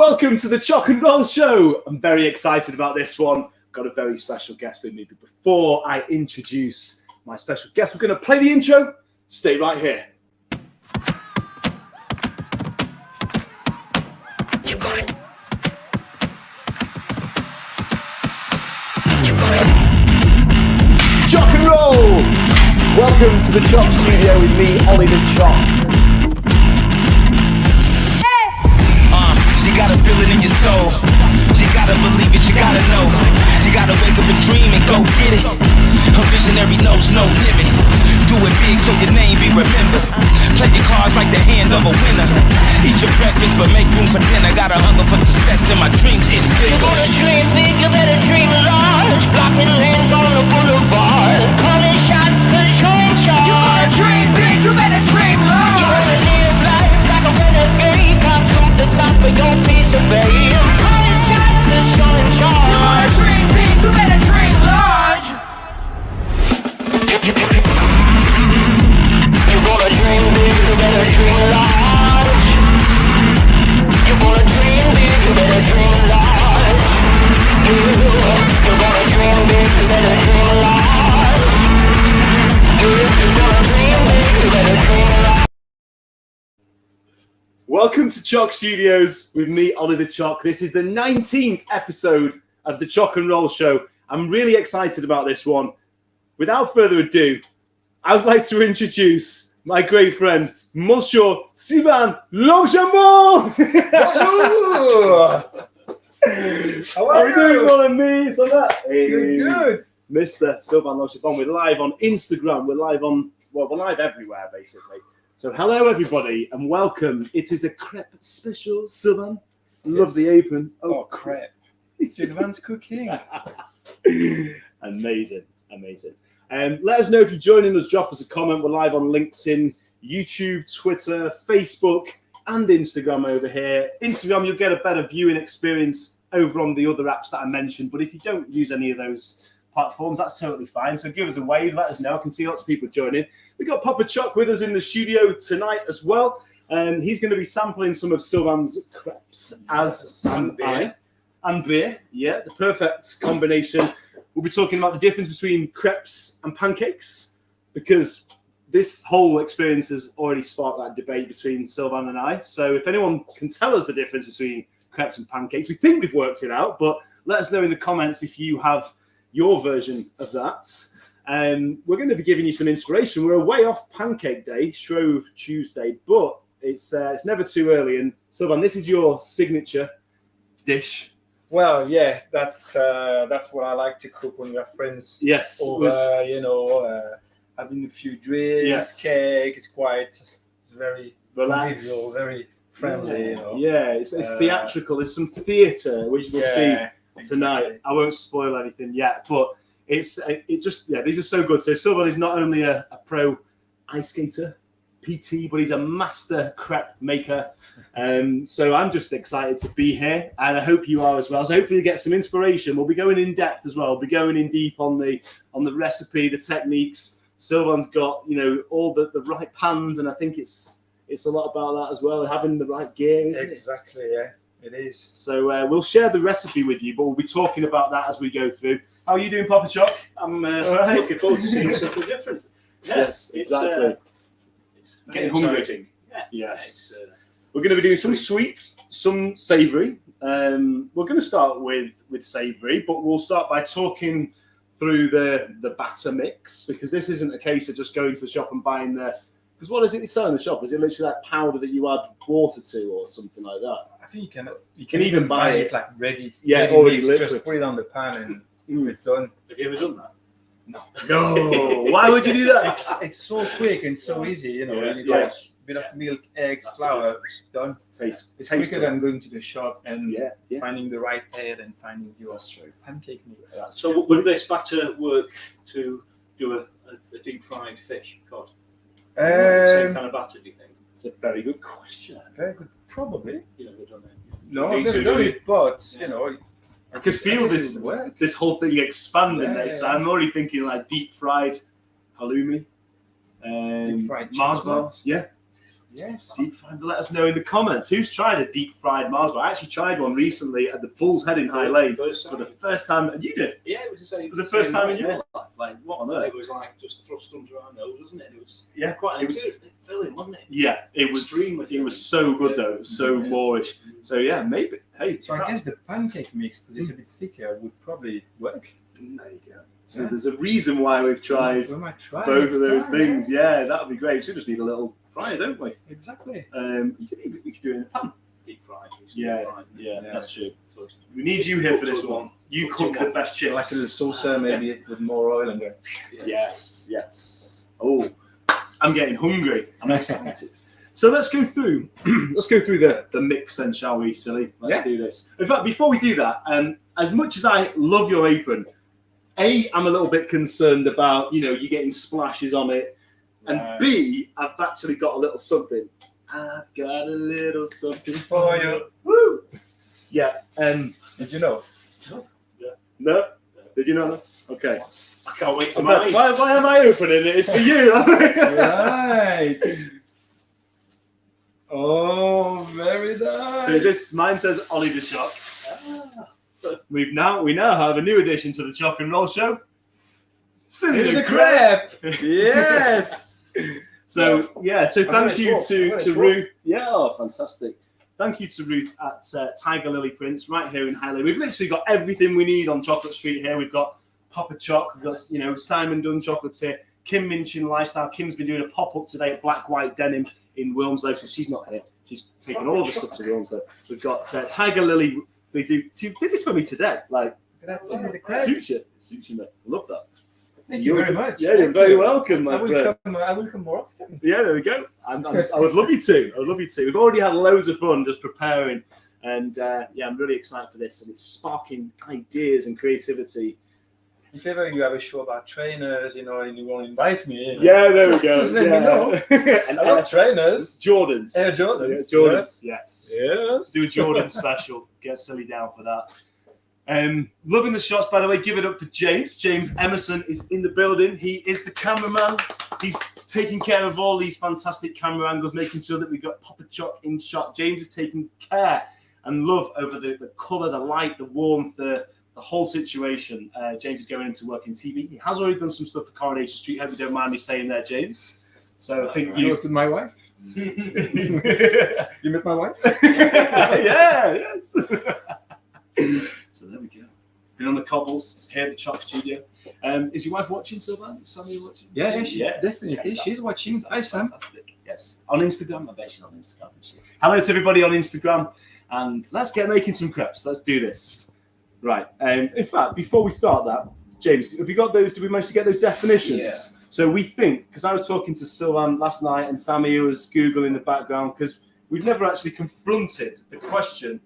Welcome to the Choc and Roll Show. I'm very excited about this one. I've got a very special guest with me. But before I introduce my special guest, we're going to play the intro. Stay right here. Choc and Roll. Welcome to the Choc studio with me, Ollie the Choc. You gotta feel it in your soul. You gotta believe it, you gotta know. You gotta wake up and dream and go get it. A visionary knows no limit. Do it big so your name be remembered. Play your cards like the hand of a winner. Eat your breakfast but make room for dinner. Got a hunger for success and my dreams get bigger. You wanna dream big, you better dream large. Blocking lanes on the boulevard. Calling shots for showing charge. You wanna dream big, you better dream large. You wanna live life like a renegade. Come to the top of your piece of fame. Calling shots for showing charge. You wanna dream big, you better dream large. You wanna dream big, you better dream large. You wanna dream big, you better dream large. You wanna dream big, you better dream large. You wanna dream big, you better dream large. Welcome to Choc Studios with me, Ollie the Choc. This is the 19th episode of the Choc and Roll Show. I'm really excited about this one. Without further ado, I would like to introduce my great friend, Monsieur Sylvain Longchambon. How are you doing, Molly? Me, so that. Hey, good. Mr. Sylvain Longchambon. We're live on Instagram. We're live everywhere, basically. So hello, everybody, and welcome. It is a crepe special, Sylvain. Love Yes. the apron. Oh, crepe. Sylvain's cooking. Amazing. Let us know if you're joining us. Drop us a comment. We're live on LinkedIn, YouTube, Twitter, Facebook, and Instagram over here. Instagram, you'll get a better viewing experience over on the other apps that I mentioned. But if you don't use any of those platforms, that's totally fine. So give us a wave. Let us know. I can see lots of people joining. We've got Papa Choc with us in the studio tonight as well. And he's going to be sampling some of Sylvain's crepes and beer. Yeah, the perfect combination. We'll be talking about the difference between crepes and pancakes, because this whole experience has already sparked that debate between Sylvain and I. So if anyone can tell us the difference between crepes and pancakes, we think we've worked it out, but let us know in the comments if you have your version of that. We're going to be giving you some inspiration. We're away off Pancake Day, Shrove Tuesday, but it's never too early. And Sylvain, this is your signature dish. Well, yeah, that's what I like to cook when we have friends. Yes. Over, having a few drinks, Yes. cake. It's very Relaxed. convivial, very friendly. You know. Yeah, it's theatrical. There's some theatre, which we'll see tonight. Exactly. I won't spoil anything yet, but these are so good. So Sylvain is not only a pro ice skater, PT, but he's a master crepe maker. So I'm just excited to be here, and I hope you are as well. So hopefully you get some inspiration. We'll be going in depth as well. We'll be going in deep on the recipe, the techniques. Sylvain's got all the right pans, and I think it's a lot about that as well, having the right gear, isn't it? Exactly, yeah, it is. So we'll share the recipe with you, but we'll be talking about that as we go through. How are you doing, Papa Choc? I'm looking forward to seeing something different. Yes, exactly. It's Getting very hungry. exciting. Yeah. Yes. We're going to be doing some sweet, some savoury. We're going to start with savoury, but we'll start by talking through the batter mix, because this isn't a case of just going to the shop and buying because what is it you sell in the shop? Is it literally like powder that you add water to or something like that? I think you can even buy it like ready. Yeah, ready already mixed. liquid. Just put it on the pan and it's done. Have you ever done that? No. Why would you do that? It's so quick and so easy, you know. Yeah, You yeah. like a bit of milk, eggs, That's the flour, difference. done. Taste It's taste quicker than going to the shop and Yeah. finding the right head and finding your That's true. pancake mix. So would this batter work to do a deep fried fish cod? Same kind of batter, do you think? It's a very good question. Very good, probably. You know, they've done it. No, Me I've never too, done really. it, but Yeah. you know, I could feel this work. this whole thing expanding Yeah, there. So yeah. I'm already thinking like deep fried halloumi, Deep fried Mars chocolate. bars. Yeah. Yes. Deep fried. Let us know in the comments who's tried a deep fried Mars bar. I actually tried one recently at the Bull's Head in High Lane for the first time. And you did? Yeah, it was the same. For the first time in your life. Like, what on earth? It was like just thrust under our nose, wasn't it? It was It was filling, wasn't it? Yeah, it was Extremely it was so good though. It was so moreish. So yeah, maybe. Hey, So I guess the pancake mix, because it's a bit thicker, would probably work. there you go. So there's a reason why we've tried We might try both next of those time, things. Yeah, that would be great. So we just need a little fryer, don't we? Exactly. We could do it in a pan. Deep fried. Yeah, Yeah. that's true. So it's- We need you here for this one. You cook the best chips. Like a little saucer, maybe with more oil and then. Yes. Oh, I'm getting hungry. I'm excited. So let's go through. Let's go through the mix then, shall we, Silly? Let's do this. In fact, before we do that, as much as I love your apron, I'm a little bit concerned about you getting splashes on it, and B, I've actually got a little something. I've got a little something for you. Woo! Yeah. Did you know? No. Did you know? Okay. I can't wait for In mine. fact, why am I opening it? It's for you. Right. Oh, very nice. So mine says Ollie the Choc. We now have a new addition to the Choc and Roll show. In the crepe. Yes. So thank you to Ruth. Yeah, oh, fantastic. Thank you to Ruth at Tiger Lily Prints right here in High Lane. We've literally got everything we need on Chocolate Street here. We've got Papa Choc, we've got Simon Dunn chocolates here. Kim Minchin Lifestyle. Kim's been doing a pop-up today at Black White Denim in Wilmslow, so she's not here. She's taking all the stuff to Wilmslow. We've got Tiger Lily. She did this for me today. Like, That's in the crepe. suits you, mate. I love that. Thank you very much. Yeah, you're very welcome, my friend. I will come more often. Yeah, there we go. I would love you to. We've already had loads of fun just preparing, and I'm really excited for this. And it's sparking ideas and creativity. If ever you have a show about trainers, and you want to invite me. Yeah, there we go. Just let me know. And I love trainers. Jordans. Air Jordans. Yeah, Jordans. Yes. Yes. Do a Jordan special. Get Silly down for that. Loving the shots, by the way. Give it up for James. James Emerson is in the building. He is the cameraman. He's taking care of all these fantastic camera angles, making sure that we've got Papa Choc in shot. James is taking care and love over the colour, the light, the warmth, the whole situation. James is going into work in TV. He has already done some stuff for Coronation Street. Hope you don't mind me saying there, James. So I think You worked with my wife? You met my wife? Yeah, yes. So there we go. Been on the cobbles here at the Choc studio. Is your wife watching, Sylvain? Is Sammy watching? Yeah, definitely. Yes, She's watching. Hi, Sam. Fantastic. Yes. On Instagram. I bet she's on Instagram. Hello to everybody on Instagram. And let's get making some crepes. Let's do this. Right. In fact, before we start that, James, have you got those? Did we manage to get those definitions? Yeah. So we think, because I was talking to Sylvain last night and Sammy was Googling in the background, because we've never actually confronted the question,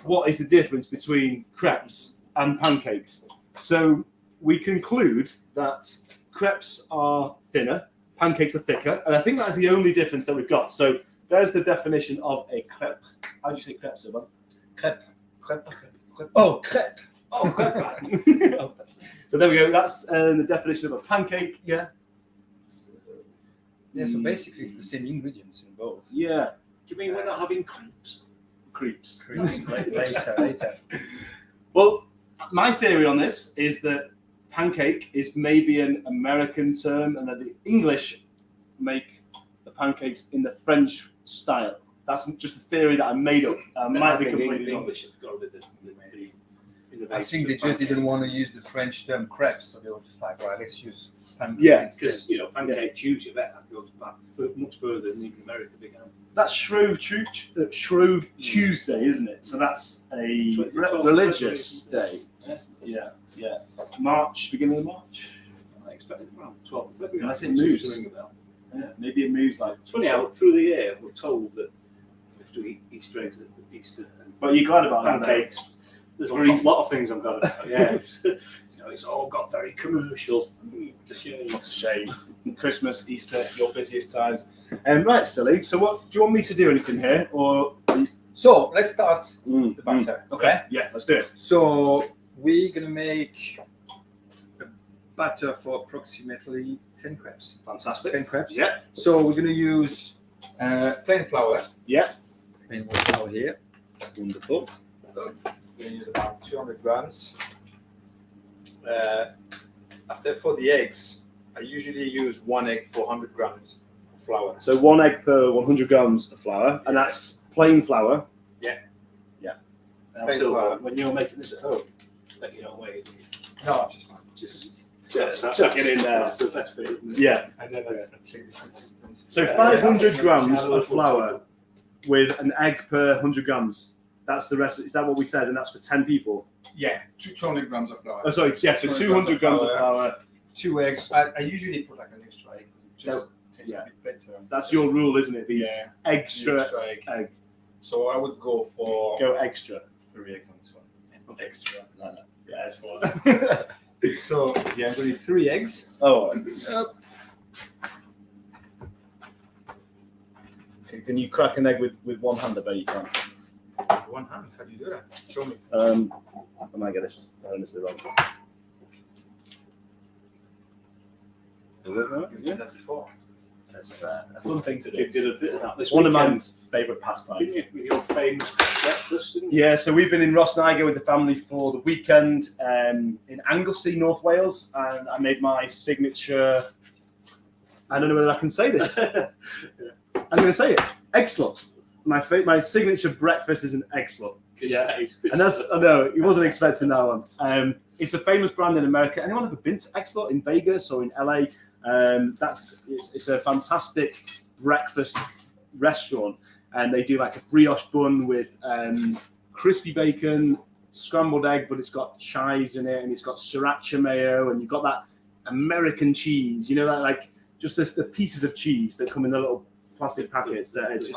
what is the difference between crepes and pancakes? So we conclude that crepes are thinner, pancakes are thicker, and I think that's the only difference that we've got. So there's the definition of a crepe. How do you say crepe, Sylvain? Crepe. Oh, crepe. Oh, crepe. So there we go. That's the definition of a pancake. Yeah. Yeah, so basically it's the same ingredients in both. Yeah. Do you mean we're not having crepes? Crepes. Later. Well, my theory on this is that pancake is maybe an American term, and that the English make the pancakes in the French style. That's just a theory that I made up. Might be completely wrong. English have got the I think they just didn't want to use the French term crepes, so they were just like, right, let's use pancake. Yeah, because Pancake Tuesday, that goes back much further than even America began. That's Shrove Tuesday, isn't it? So that's a 12th religious February. day. Yeah. March, beginning of March. I expected around 12th of February. Unless it moves. To ring a bell. Yeah, maybe it moves like. It's funny how through the year we're told that we have to eat Easter eggs at Easter. But you're glad about pancakes. There's a lot of things I'm glad about. Yeah, it's all got very commercial. It's a shame. What a shame. Christmas, Easter, your busiest times. Right, Silly. So, what do you want me to do? Anything here, or? So let's start the batter. Okay. Yeah, let's do it. So we're gonna make a batter for approximately 10 crepes. Fantastic. 10 crepes. Yeah. So we're gonna use Plain flour. Yeah. Plain white flour here. Wonderful. We're going to use about 200 grams. For the eggs, I usually use 1 egg for 100 grams of flour. So 1 egg per 100 grams of flour, and that's plain flour. And also, when you're making this at home, that you don't weigh it. No, Just chuck it in there. That's the best bit, isn't it? Yeah. and then I check the consistency. So 500 grams of flour with an egg per 100 grams. That's the rest. Is that what we said? And that's for 10 people. Yeah, 200 grams of flour. Oh, sorry. Yeah. So 200 grams of flour. 2 eggs. I usually put like an extra egg. It just tastes a bit better. That's your rule, isn't it? The extra egg. So I would go for Go extra. 3 eggs on this one. Not extra. No. Yeah, it's fine. So yeah, I'm going to need 3 eggs. Oh. Can you crack an egg with one hand? I bet you can. 1 hand. How do you do that? Show me. I might get this. This is the wrong one. You've done that before. That's a fun thing to do. You did a bit of that this One of my weekend, favourite pastimes. didn't you? With your famous breakfast, didn't you? Yeah, so we've been in Rosniger with the family for the weekend in Anglesey, North Wales, and I made my signature. I don't know whether I can say this. I'm going to say it. Egg slut. My signature breakfast is an egg slut. Yeah, and that's I know he wasn't expecting that one. It's a famous brand in America. Anyone ever been to Egg Slut in Vegas or in LA? It's a fantastic breakfast restaurant, and they do like a brioche bun with crispy bacon, scrambled egg, but it's got chives in it, and it's got sriracha mayo, and you've got that American cheese. You know that like just the pieces of cheese that come in the little plastic packets that are just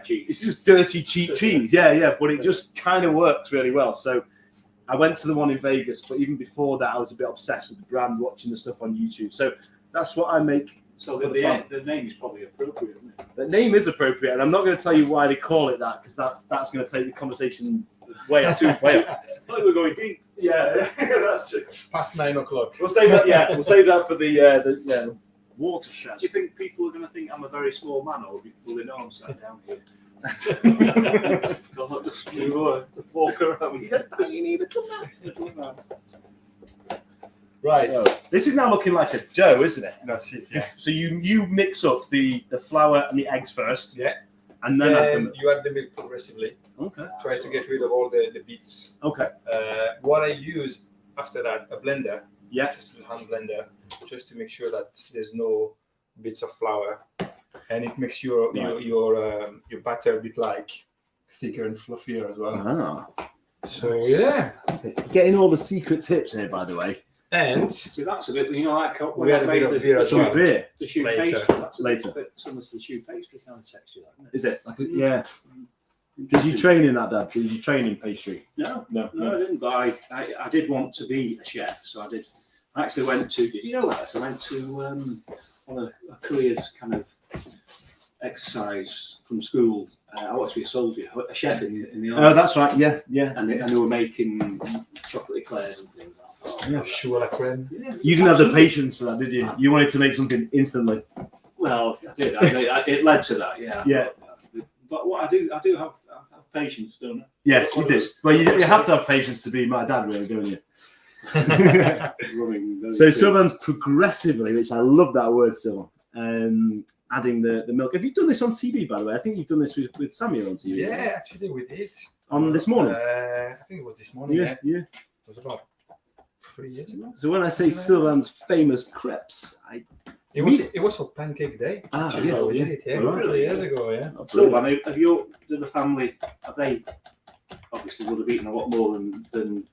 cheap it's cheese. just dirty cheap cheese. Yeah, but it just kind of works really well. So I went to the one in Vegas, but even before that, I was a bit obsessed with the brand, watching the stuff on YouTube. So that's what I make. So for the name is probably appropriate, isn't it? The name is appropriate, and I'm not going to tell you why they call it that because that's going to take the conversation way up. I thought we were going deep. Yeah, that's true. Past 9 o'clock. We'll save that. Yeah, we'll save that for the watershed. Do you think people are going to think I'm a very small man, or will they know I'm sat down here? So I'll just walk around. He's a tiny little man. Right. So, this is now looking like a dough, isn't it? That's it. Yeah. So you mix up the flour and the eggs first. Yeah. And then add the And milk. you add the milk progressively. Okay. Try to get rid of all the bits. Okay. What I use after that, a blender. Yeah. Just a hand blender, just to make sure that there's no bits of flour, and it makes your batter a bit like thicker and fluffier as well. Ah. So yeah. Getting all the secret tips here, by the way. And So that's a bit, like when we I had a made bit of beer as Some well. beer. the shoe Later. pastry. That's a Later. bit similar to the shoe pastry kind of texture, isn't it? Is it? Like yeah. Did you train in that, Dad? Did you train in pastry? No, I didn't. But I did want to be a chef, so I did. I actually went to. Did you know that? I went to on a careers kind of exercise from school. I wanted to be a soldier, a chef in the army. Oh, that's right. Yeah. And they were making chocolate eclairs and things. I thought, Yeah. Sure, like cream. yeah, You didn't have the absolutely. patience for that, did you? You wanted to make something instantly. Well, I did. It led to that. Yeah. Yeah. But what I do have patience, don't I? Yes, you do. Well, you have to have patience to be my dad, really, don't you? Running very So quick. Sylvain's progressively, which I love that word, Sylvain, adding the milk. Have you done this on TV, by the way? I think you've done this with Samuel on TV. Yeah, right? actually we did. On this morning? I think it was this morning. Yeah. Yeah. It was about 3 years ago. So when I say Sylvain's famous crepes, It was for Pancake Day. Ah, Actually, yeah. we did it, yeah, Right. 3 years ago, yeah. So, did the family, have they obviously would have eaten a lot more than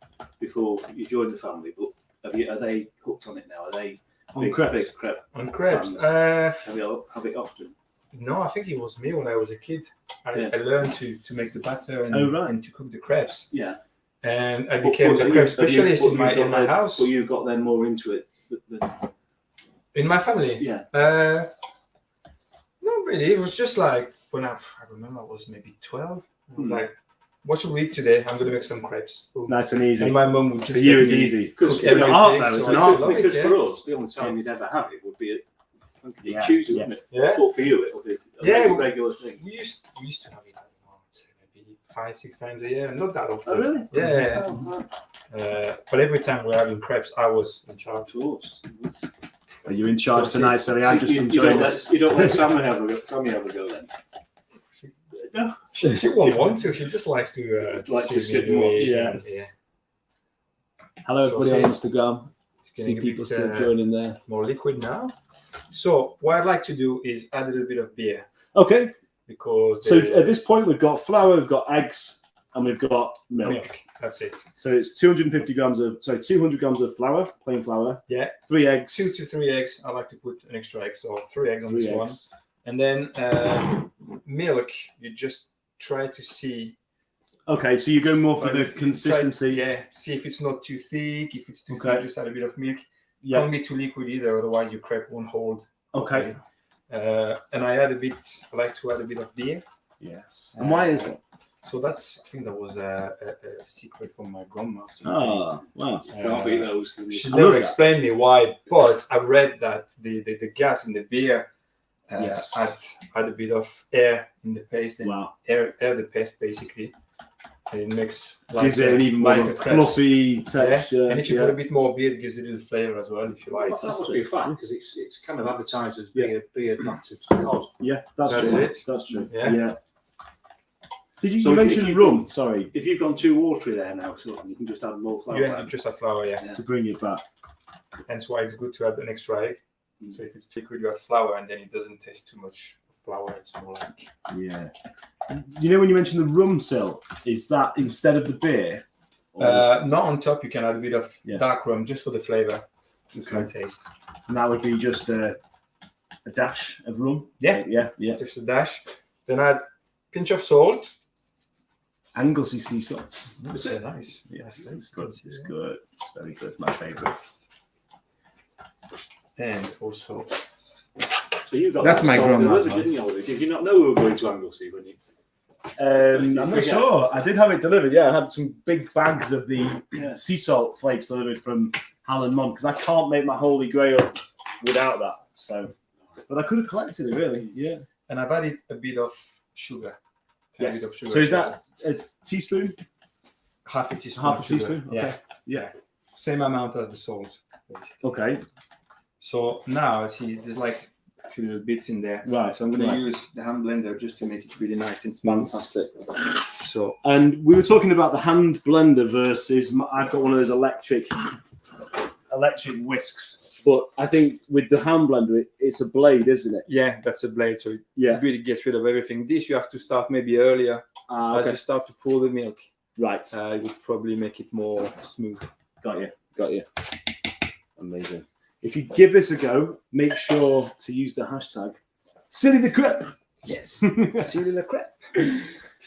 before you joined the family, but are they hooked on it now? Are they on crepes. big crepe On crepes. fans? Have it often? No, I think it was me when I was a kid. I learned to make the batter and, Oh, right. and to cook the crepes. Yeah. And I became the crepe specialist in my house. Well, you got then more into it than In my family? yeah. Not really. It was just like when I remember I was maybe 12. Like, what should we eat today? I'm going to make some crepes. Nice and easy. And my mum would just For you, let it's me easy. Because cook everything. art, though, it's so an I art. love it, because yeah. for us, the only time you'd ever have it would be at Yeah, Tuesday, yeah. wouldn't it? Yeah. But for you, it would be Yeah, regular thing. We used to have it, I don't know, maybe 5-6 times a year, not that often. Oh, really? Yeah. Oh, But every time we're having crepes, I was in charge. Are you in charge So, tonight, Sally? I'm just you enjoying don't this. you don't let Sammy have a go then. No, she won't want to. She just likes to sit and watch. Yes. Yeah. Hello, So everybody on Instagram. It's See getting a people bit, still joining there. more liquid now. So what I'd like to do is add a little bit of beer Okay. because So at this point, we've got flour, we've got eggs, and we've got milk. That's it. So it's 200 grams of flour, plain flour. Yeah. 3 eggs. 2 to 3 eggs. I like to put an extra egg, so 3 eggs on 3 this one. eggs. And then milk. You just try to see. Okay, so you go more for the Try- consistency. yeah. See if it's not too thick. If it's too Okay. thick, just add a bit of milk. Yeah. Don't be too liquid either, otherwise your crepe won't hold. Okay. And I like to add a bit of beer. Yes. And why is that? So I think that was a secret from my grandma. Oh, wow. Can't beat those. She I never love that. explained me why, but I read that the gas in the beer Yes. add a bit of air in the paste and Wow. air the paste basically. And it makes Gives it an even more lighter crepes. fluffy texture. Yeah. And if you put a bit more beer, it gives it a little flavour as well if you like. That must be a fact because it's kind of advertised as being a mattered cod. Yeah, that's That's true. it. That's true. Yeah. Did you, So you if mention you- rum? Sorry, If you've gone too watery there now, so you can just add more flour. Yeah, just add flour, yeah. to bring it back. Hence why it's good to add an extra egg. So if it's too liquid, you add flour and then it doesn't taste too much flour. It's more like Yeah. You know when you mentioned the rum, Sil, is that instead of the beer? Or not on top. You can add a bit of Yeah. dark rum just for the flavour, just for Okay. the taste. and that would be just a dash of rum? Yeah. Yeah. Just a dash. Then add pinch of salt. Anglesey sea salt. It's very nice. Yes, it's good. It's good. It's very good. My favourite. And also So you got That's that my salt grandma's delivered, one. didn't you? Already? Did you not know we were going to Anglesey when you? I'm not forget? sure. I did have it delivered. Yeah, I had some big bags of the Yeah. sea salt flakes delivered from Halland Mon because I can't make my Holy Grail without that. So, but I could have collected it really. Yeah. and I've added a bit of sugar. Tiny Yes. bit of sugar So is as well. that a teaspoon? half a teaspoon? Half a of sugar. teaspoon? Yeah. Okay. Yeah. Same amount as the salt. Okay. So now see there's like a few little bits in there. Right. So I'm going Right. to use the hand blender just to make it really nice and smooth. Fantastic. So And we were talking about the hand blender versus I've got one of those electric whisks. But I think with the hand blender, it's a blade, isn't it? yeah, that's a blade. So it Yeah. really gets rid of everything. This you have to start maybe earlier as Okay. you start to pour the milk. Right. It would probably make it more smooth. Got you. Amazing. If you give this a go, make sure to use the hashtag Silly the Crepe. Yes. See the crepe.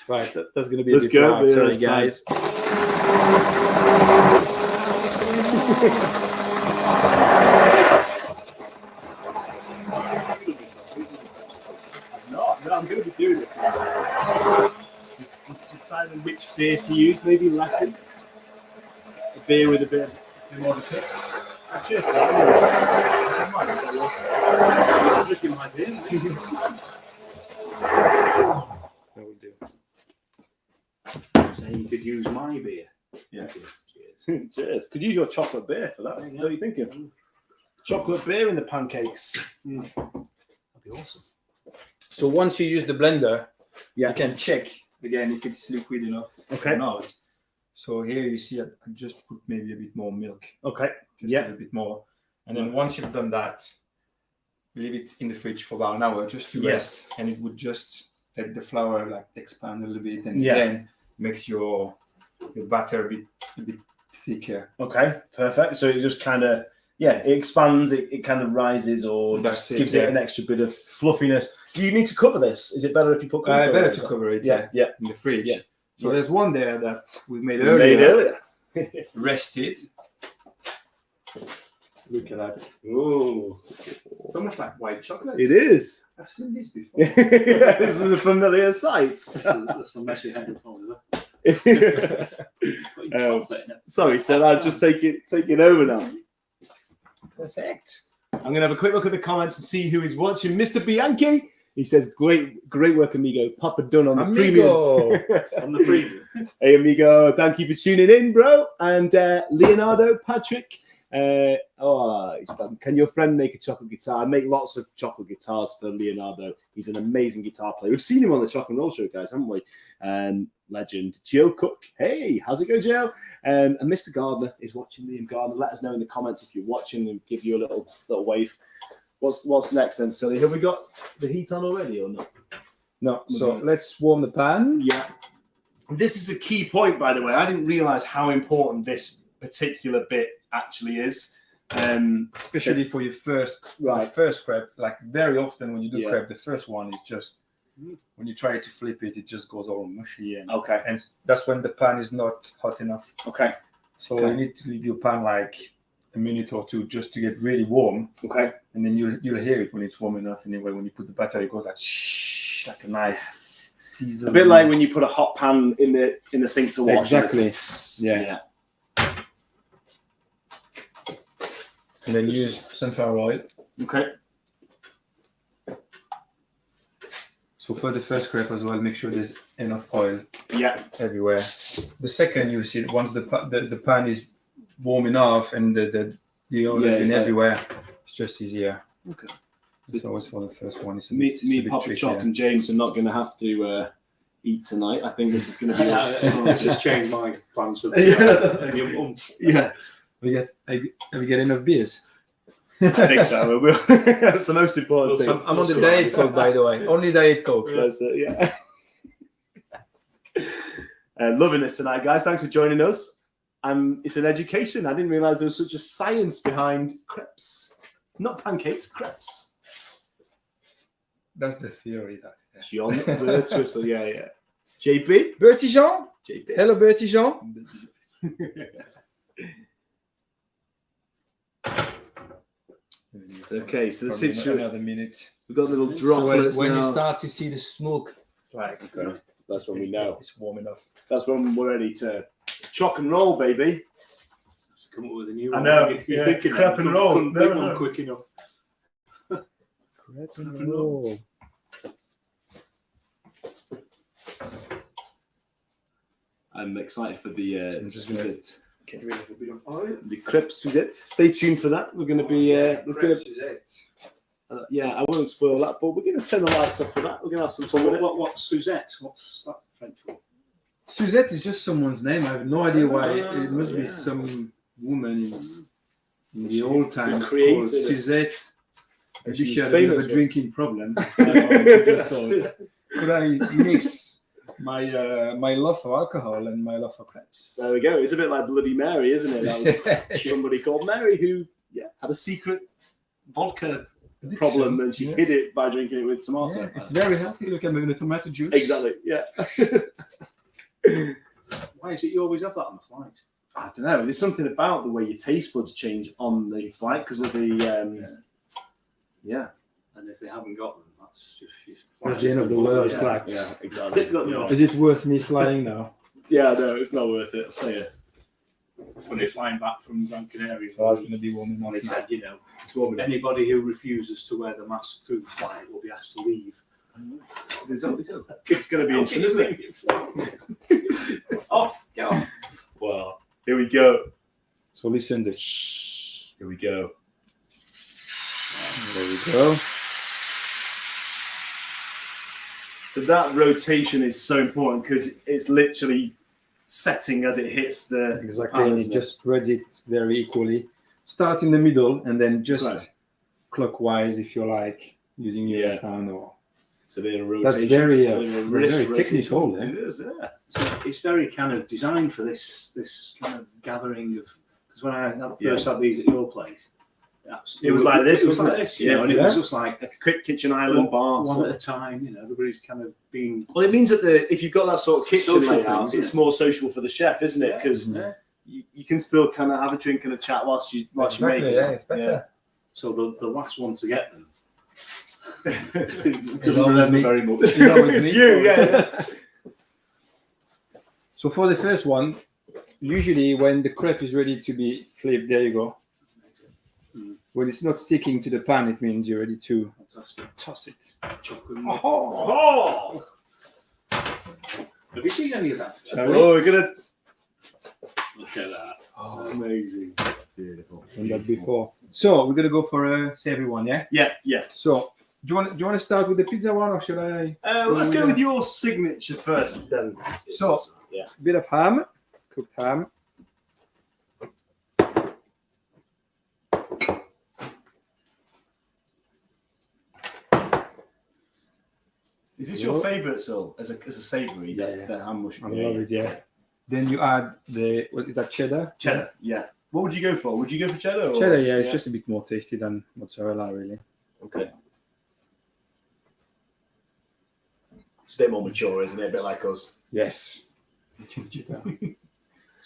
Right, that's going to be Let's a bit go. loud. Yeah, Sorry, that's fine. guys. No, I'm going to be doing this now. Deciding which beer to use, maybe Latin. A beer with a bit more of a kick. Cheers, sir. I'm drinking my beer. That will do. Saying you could use my beer. Yes. Cheers. Cheers. Could use your chocolate beer for that. What are you thinking? Chocolate beer in the pancakes. That'd be awesome. So once you use the blender, Yeah. you can check again if it's liquid enough Okay. or not. So here you see I just put maybe a bit more milk, Okay. just Yeah. a little bit more. And then once you've done that, leave it in the fridge for about an hour just to Yeah. rest, and it would just let the flour like expand a little bit, and Yeah. then makes your batter a bit thicker. Okay. Perfect. So it just kind of, it expands, it kind of rises or That's just it, gives yeah. it an extra bit of fluffiness. Do you need to cover this? Is it better if you put cover Better over to it? cover it Yeah. Yeah. in the fridge. Yeah. So Yeah. there's one there that we made We earlier, made earlier. rested. Look at that. Oh, It's almost like white chocolate. it is. I've seen this before. This is a familiar sight. That's a messy head of home, is it? Got your chocolate in it. Sorry, so I'll just take it over now. Perfect. I'm going to have a quick look at the comments and see who is watching. Mr. Bianchi He says, great work, amigo. Papa done on the Amigo. premiums. On the premium. Hey, amigo. Thank you for tuning in, bro. And Leonardo, Patrick. Can your friend make a chocolate guitar? I make lots of chocolate guitars for Leonardo. He's an amazing guitar player. We've seen him on the Choc and Roll show, guys, haven't we? Legend. Jill Cook. Hey, how's it going, Jill? And Mr. Gardner is watching. Liam Gardner. Let us know in the comments if you're watching and give you a little wave. What's next then, Silly? Have we got the heat on already or not? No, so let's warm the pan. Yeah. This is a key point, by the way. I didn't realize how important this particular bit actually is. Especially for your first crepe. Like very often when you do crepe, the first one is just when you try to flip it, it just goes all mushy. And that's when the pan is not hot enough. Okay. So you need to leave your pan like a minute or two just to get really warm. Okay. And then you'll hear it when it's warm enough. Anyway, when you put the batter, it goes like shh, like a nice season. A bit like when you put a hot pan in the sink to wash. Exactly. Yeah. And then use sunflower oil. Okay. So for the first crepe as well, make sure there's enough oil everywhere. The second you see, once the pan is warm enough and the oil has been everywhere, it's just easier. Okay. It's always for the first one. It's Me, Papa Choc and James are not going to have to eat tonight. I think this is going to be I'll just change my plans for the Yeah. Have we get enough beers? I think so. That's the most important thing. I'm on the Diet Coke, by the way. Only Diet Coke. That's it, yeah. Loving this tonight, guys. Thanks for joining us. It's an education. I didn't realize there was such a science behind crepes. Not pancakes, crepes. That's the theory. John Twistle, yeah. JB? Bertie Jean? JB. Hello, Bertie Jean. Okay, so the situation. Another minute. We've got little droplets. So when now. you start to see the smoke, Like That's when we know. it's warm enough. That's when we're ready to choc and roll, baby. Come up with a new I one. know. You're thinking Crepe and roll. Couldn't think No. one quick enough. Crepe and roll. I'm excited for the Suzette. Get rid of a bit of oil. The crepes Suzette. Stay tuned for that. We're going to be. I won't spoil that, but we're going to turn the lights off for that. We're going to have some fun with it. What's Suzette? What's that French for? Suzette is just someone's name. I have no idea why. It must be yeah. some woman in the old time created called it. Suzette. Maybe She's she had a famous bit of a one. drinking problem. I thought, could I mix my love for alcohol and my love for crepes? There we go. It's a bit like Bloody Mary, isn't it? That was somebody called Mary who had a secret vodka problem and she hid it by drinking it with tomato. Yeah, it's very healthy. Look, I'm having a tomato juice. Exactly, yeah. Why is it you always have that on the flight? I don't know. There's something about the way your taste buds change on the flight because of the... And if they haven't got them, that's just... That's the end of the world. It's Yeah, like, yeah, exactly. is it worth me flying now? Yeah, no, it's not worth it. I'll stay here. When they're flying back from Gran Canaria, So I was going to be warm enough. they now. said, It's warm enough. anybody who refuses to wear the mask through the flight will be asked to leave. It's going to be interesting, isn't it? Off, get off. Well, here we go. So listen, Here we go. there we go. So that rotation is so important because it's literally setting as it hits the... Exactly, and it just spreads it very equally. Start in the middle and then just Right. clockwise if you like, using your left hand or... So they're in rotation. That's very, They're in a wrist very rotation. technical. Eh? It is, yeah. So it's very kind of designed for this kind of gathering of... Because when I first had these at your place, It was like this, It was wasn't like it? this, and it was just like Like a quick kitchen island bar. one at a time, everybody's kind of being... Well, it means that if you've got that sort of kitchen Social layout, thing, isn't it's it? more sociable for the chef, isn't it? Because you can still kind of have a drink and a chat whilst you Exactly, make it. yeah, it's better. So the last one to get them It's doesn't always remember me. very much. It's always It's me. you, yeah. So for the first one, usually when the crepe is ready to be flipped, there you go. When it's not sticking to the pan, it means you're ready to Fantastic. toss it. Chocolate. Oh! Have you seen any of that? Oh, we're gonna. Look at that. Oh, Amazing. Beautiful. done that before. So we're gonna go for a savory one, yeah. Yeah. So do you want to start with the pizza one, or should I? Let's go with your signature first, then. So, yeah. A bit of ham, cooked ham. Is this your favourite, Sil, as a savoury? Yeah. The ham mush. I love it, yeah. Then you add what is that, cheddar? Cheddar, yeah. What would you go for? Would you go for cheddar? Or? Cheddar, yeah. It's just a bit more tasty than mozzarella, really. Okay. It's a bit more mature, isn't it? A bit like us. Yes.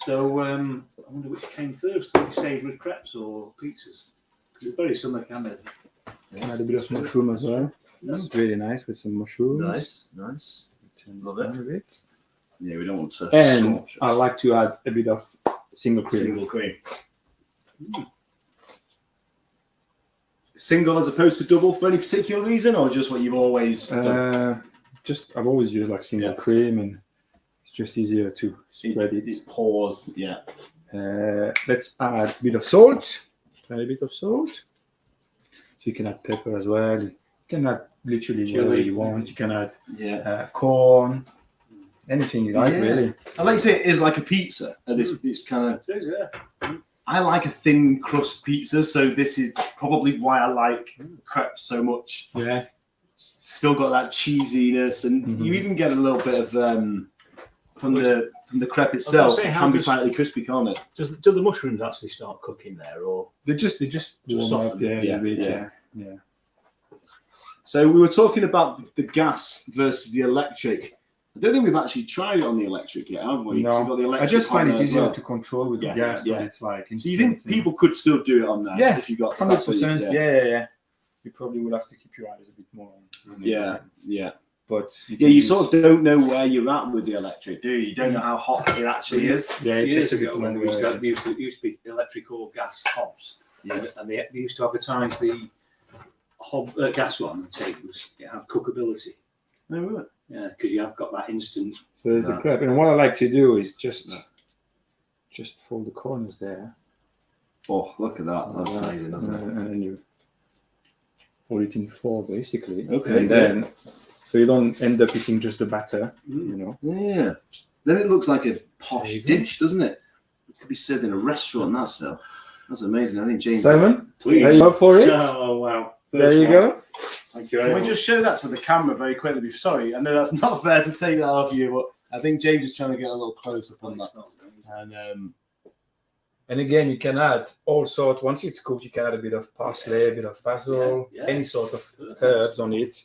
So I wonder which came first, the savoury crepes or pizzas? It's very similar, can it? Add a bit of mushroom as well. That's really nice with some mushrooms. Nice. Love it. Yeah, we don't want to. And scorch it. I like to add a bit of single cream. Single cream. Single as opposed to double for any particular reason, or just what you've always done? I've always used like single cream, and it's just easier to spread it. It pours, yeah. Let's add a bit of salt. Tiny bit of salt. So you can add pepper as well. You can add literally whatever you want. You can add corn, anything you like, really. I like to say it is like a pizza. It's kind of. Yeah. I like a thin crust pizza, so this is probably why I like crepes so much. Yeah. Still got that cheesiness, and you even get a little bit of from the crepe itself. It can be slightly crispy, can't it? Do the mushrooms actually start cooking there, or They just warm up, soften? yeah. So we were talking about the gas versus the electric. I don't think we've actually tried it on the electric yet, have we? No. 'Cause we've got the I electric just find on it there as easier well. to control with Yeah, the gas, yeah. but it's like So you think instant, people could still do it on there? Yeah, if you got 100%. Yeah. You probably will have to keep your eyes a bit more on it. Yeah. But You sort of don't know where you're at with the electric, do you? You don't know how hot it actually is. yeah, it years takes a bit ago when longer. there used to be electric or gas hobs, Yeah. and they used to advertise the gas one and say it had cookability. Oh, right. Yeah, because you have got that instant. So there's the crepe, and what I like to do is just fold the corners there, Oh, look at that. That's amazing, isn't it? and then you fold it in four, basically. Okay, and then so you don't end up eating just the batter, Yeah. Then it looks like a posh There you go. dish, doesn't it? It could be served in a restaurant. That's amazing. I think James. Simon, Please. are you up for it? Oh wow! There you go. Thank you Can very we much. just show that to the camera very quickly? Sorry, I know that's not fair to take that off you, but I think James is trying to get a little close up on that. And again, you can add all sorts. Once it's cooked, you can add a bit of parsley, a bit of basil, Yeah. any sort of herbs on it.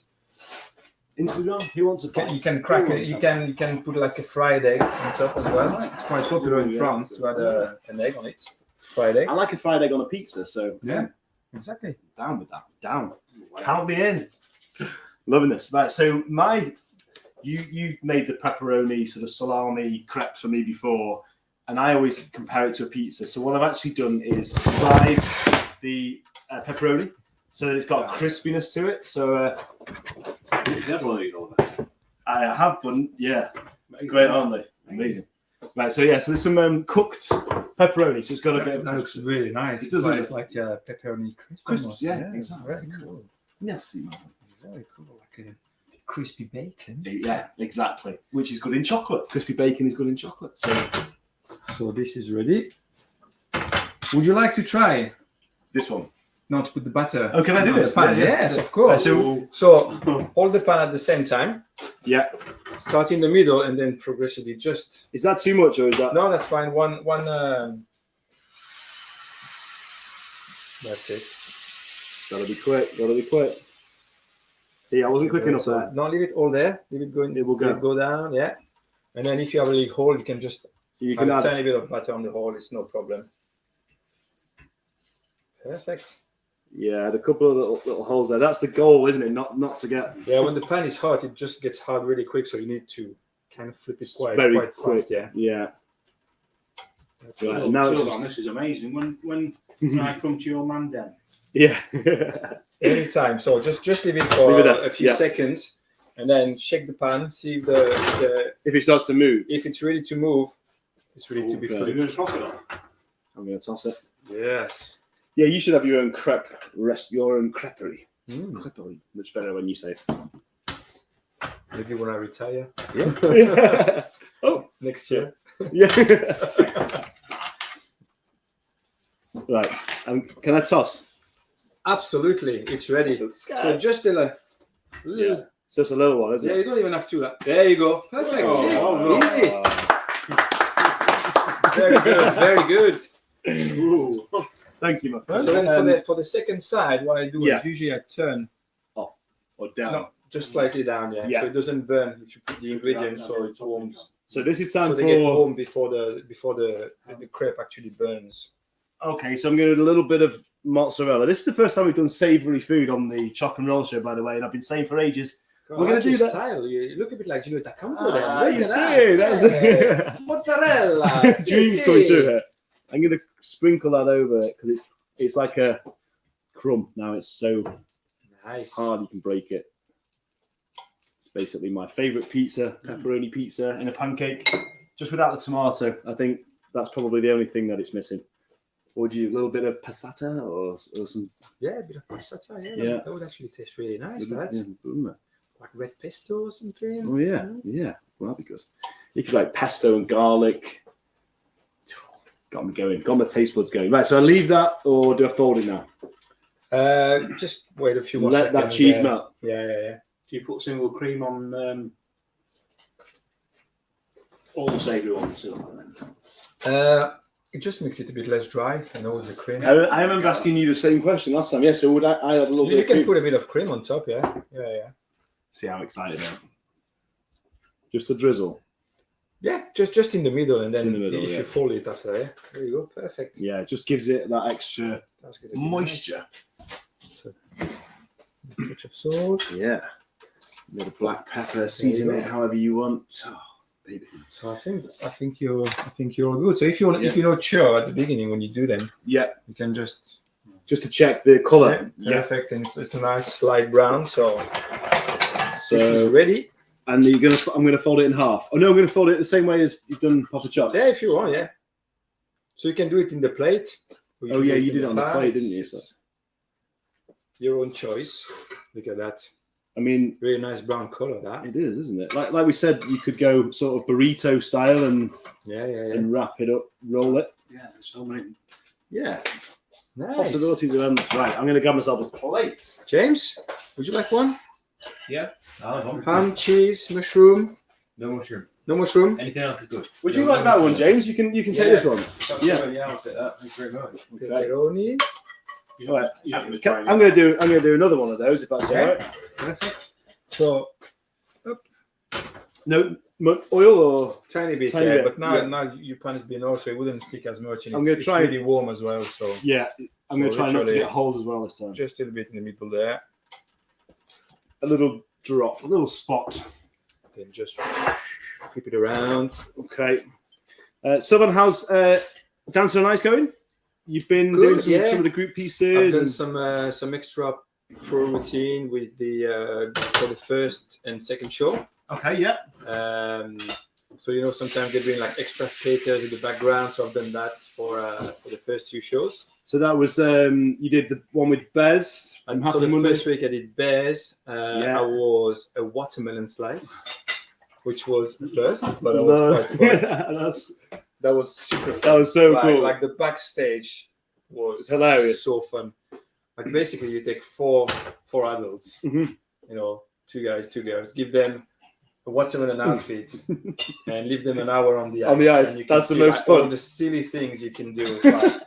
Instagram, who wants a You can crack it. You can put like a fried egg on top as well. It's quite popular in France to add an egg on it. Fried egg. I like a fried egg on a pizza, so Yeah, exactly. down with that. Down. Count me in. Loving this. Right, so you made the pepperoni sort of salami crepes for me before, and I always compare it to a pizza. So what I've actually done is fried the pepperoni so that it's got crispiness to it. So I have done, yeah. Great, aren't they? Amazing. Right, so so there's some cooked pepperoni, so it's got a bit of. That looks really nice. It does, doesn't It's like pepperoni crisp. Crisps, almost. yeah, exactly. Very cool. Merci. Very cool. Like a crispy bacon. Yeah, exactly. Which is good in chocolate. Crispy bacon is good in chocolate. So this is ready. Would you like to try? This one. Not to put the butter. Oh, can I do on the this? pan? Yeah, yeah. Yes, of course. So- So hold the pan at the same time. Yeah. Start in the middle and then progressively just. Is that too much or is that? No, that's fine. One. That's it. Gotta be quick. See, I wasn't quick enough there. No, leave it all there. Leave it going. It will go. Let it go down. Yeah. And then if you have a little hole, you can just So you add can a add. tiny bit of butter on the hole. It's no problem. Perfect. Yeah, a couple of little holes there. That's the goal, isn't it? Not to get Yeah, when the pan is hot, it just gets hard really quick. So you need to kind of flip it quite very quick. fast. Yeah. Yeah. That's Right, it. and now it's Sylvain, just- this is amazing. When can I come to your man den? Yeah. Anytime. So just leave it for Leave it up, a few yeah. seconds, and then shake the pan. See if the If it starts to move, if it's ready to move, it's ready to be Okay. You're flipped. going to toss it on. I'm going to toss it. Yes. Yeah, you should have your own crepe, your own creperie. Mm. Creperie. Much better when you say it. Maybe when I retire Yeah. Oh, next year. yeah. Right. Can I toss? Absolutely, it's ready. So just a little. Yeah. So it's a little one, isn't Yeah, it? you don't even have to. There you go. Perfect. Oh, See? oh, no. Easy. Very good. Very good. Ooh. Thank you, my friend. So then for the second side, what I do Yeah. is usually I turn Or down. no, just slightly down, Yeah. so it doesn't burn if you put the ingredients, so it warms. So this is time So they get for. warm before the crepe actually burns. Okay, so I'm going to do a little bit of mozzarella. This is the first time we've done savoury food on the Choc and Roll show, by the way, and I've been saying for ages. We're gonna do that. Style. You look a bit like Gino D'Acampo. Ah, then. you Look see, at that's Yeah. Mozzarella. dreams coming true here. I'm going to sprinkle that over it because it's like a crumb. Now it's so Nice. hard you can break it. It's basically my favourite pizza, pepperoni pizza in a pancake, just without the tomato. I think that's probably the only thing that it's missing. Or would you a little bit of passata or some? Yeah, a bit of passata. Yeah, Yeah. that would actually taste really nice. That Yeah. like red pesto or something. Oh yeah, yeah. Well, that'd be good. You could like pesto and garlic. Got me going. Got my taste buds going. Right, so I leave that, or do I fold it now? Just wait a few more Let seconds. that cheese melt. Yeah. Do you put single cream on all the savoury ones? It just makes it a bit less dry, with the cream. I remember asking you the same question last time. Yeah, so would I add a little You bit of can cream? put a bit of cream on top. Yeah. See how excited I am. Just a drizzle. Yeah, just in the middle, and then in the middle, if yeah. you fold it after, there you go, perfect. Yeah, it just gives it that extra That's gonna be moisture. Nice. So, a touch of salt. Yeah. A little black pepper, season it however you want. Oh, baby. So I think you're good. So if you know chur at the beginning when you do them, Yeah, you can just just to check the colour. perfect, and it's a nice light brown. So this is So, ready. and I'm gonna fold it in half. Oh no, I'm gonna fold it the same way as you've done Papa Chops. Yeah, if you want, yeah. So you can do it in the plate. or Oh can yeah, do you did it on the pan. plate, didn't you? So, Your own choice. Look at that. I mean, Really nice brown color. That. it is, isn't it? Like we said, you could go sort of burrito style and Yeah. wrap it up, roll it. Yeah, there's so many. Yeah, Nice. possibilities are endless. Right, I'm gonna grab myself a plate. James, would you like one? Oh, Ham, cheese, mushroom. no mushroom. No mushroom. Anything else is good. Would you like that one, James? You can take this one. Yeah. Yeah, I'll take that. Thank you very much. Pepperoni. All right. I'm gonna do another one of those if that's all right. Perfect. So No oil or tiny bit, Tiny bit, but now yeah. now your pan has been oiled, so it wouldn't stick as much. And I'm it's, gonna try- it's really warm as well, so yeah. I'm gonna So try not to literally- get holes as well this time. just a little bit in the middle there. A little drop, a little spot. Then just flip it around. Okay. Sylvain, how's Dancing on Ice going? You've been Good, doing some yeah. of the group I've pieces. done some extra pro routine with the for the first and second show. Okay, yeah. So sometimes they're doing like extra skaters in the background. So I've done that for the first two shows. So that was you did the one with Bez. And Happy so the Monday. first week I did bears. Yeah. I was a watermelon slice, which was the first, but it was quite fun. Yeah, That was super fun. that was so cool. Like the backstage was It's hilarious. so fun. Like basically you take four adults, Mhm. 2 guys, 2 girls, give them a watermelon outfit and leave them an hour on the ice. On the ice. And you can That's the see, most like, all fun. the silly things you can do. It's like,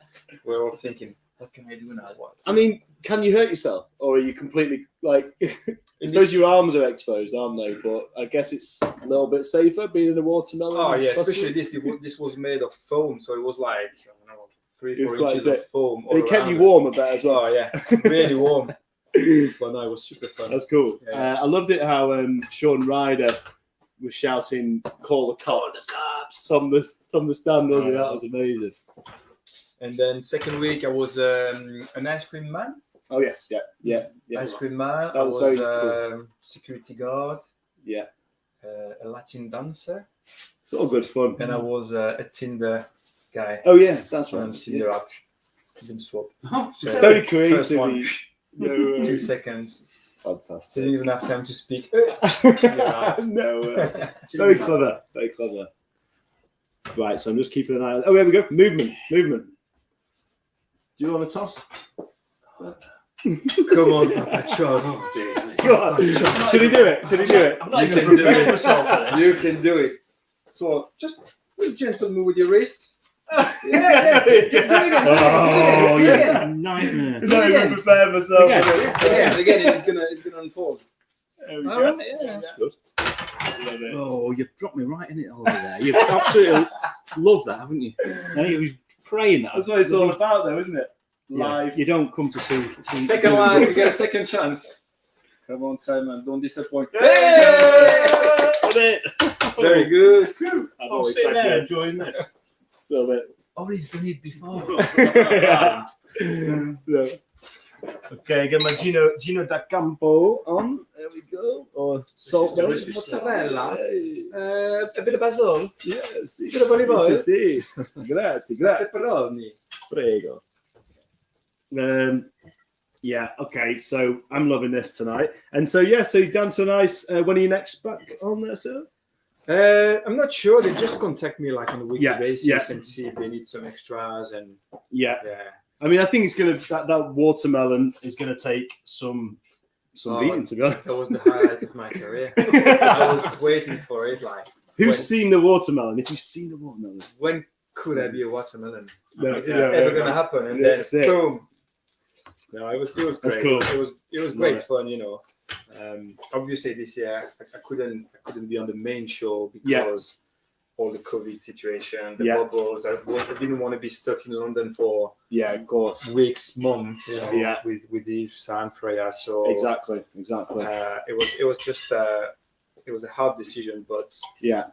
we're all thinking, what can I do now? What? I mean, can you hurt yourself, or are you completely like? I suppose your arms are exposed, aren't they? But I guess it's a little bit safer being in a watermelon. Oh yeah, costume. especially this was made of foam, so it was like I don't know, It 3-4 was quite inches thick. of foam. And it all kept around you it. warm a bit as well. Oh yeah, really warm. But no, it was super fun. That's cool. Yeah. I loved it how Sean Ryder was shouting, "Call the cops!" from the stand, wasn't it? That was amazing. And then second week I was an ice cream man. Oh yes, yeah. Ice cream man. That was very cool. Security guard. Yeah. A Latin dancer. It's all good fun. And I was a Tinder guy. Oh yeah, that's right. On Tinder app. Been swapped. It's very creative. First one. No, 2 seconds. fantastic. Didn't even have time to speak. No, very clever, very clever. Right, so I'm just keeping an eye. Oh, there we go. Movement. Do you want to toss? Come on, Choc. Go on. Should he do it? I'm not You even can do prepared it. myself for this. You can do it. So just be gentle move with your wrist. Oh, yeah. Nightmare. I don't even prepare myself. Again, it's gonna unfold. There we All go. right, yeah. That's good. Love it. Oh, you've dropped me right in it over there. You've absolutely loved that, haven't you? I think it was praying that. That's what it's all about, though, isn't it? Live. You don't come to see Second one, you get a second chance. Come on, Simon, don't disappoint. Hey! Got it. Very good. I've I'm always sitting said there it. enjoying this. Love it. Oh, he's done it before. Yeah. Okay, get my Gino da Campo on. There we go. Or salt delicious. Mozzarella. A bit of basil. Yes. Bit of olive oil. Sì. Grazie. Pepperoni. Prego. Yeah. Okay. So I'm loving this tonight, and so so you dance so nice. When are you next back on there, sir? I'm not sure. They just contact me like on a weekly basis yeah. and see if they need some extras and Yeah. yeah. I mean, I think it's gonna that watermelon is gonna take some beating, to be honest. That was the highlight of my career. I was waiting for it. Like, Who's seen the watermelon? If you've seen the watermelon, when could I be a watermelon? no, Is it ever gonna happen? And then That's it. boom. No, it was great. That's cool. It was great fun, you know. Obviously this year I couldn't be on the main show because all the COVID situation, the bubbles. I didn't want to be stuck in London for of course, weeks, months, you know, with Yves and Freya. So exactly. it was just it was a hard decision, but Yeah,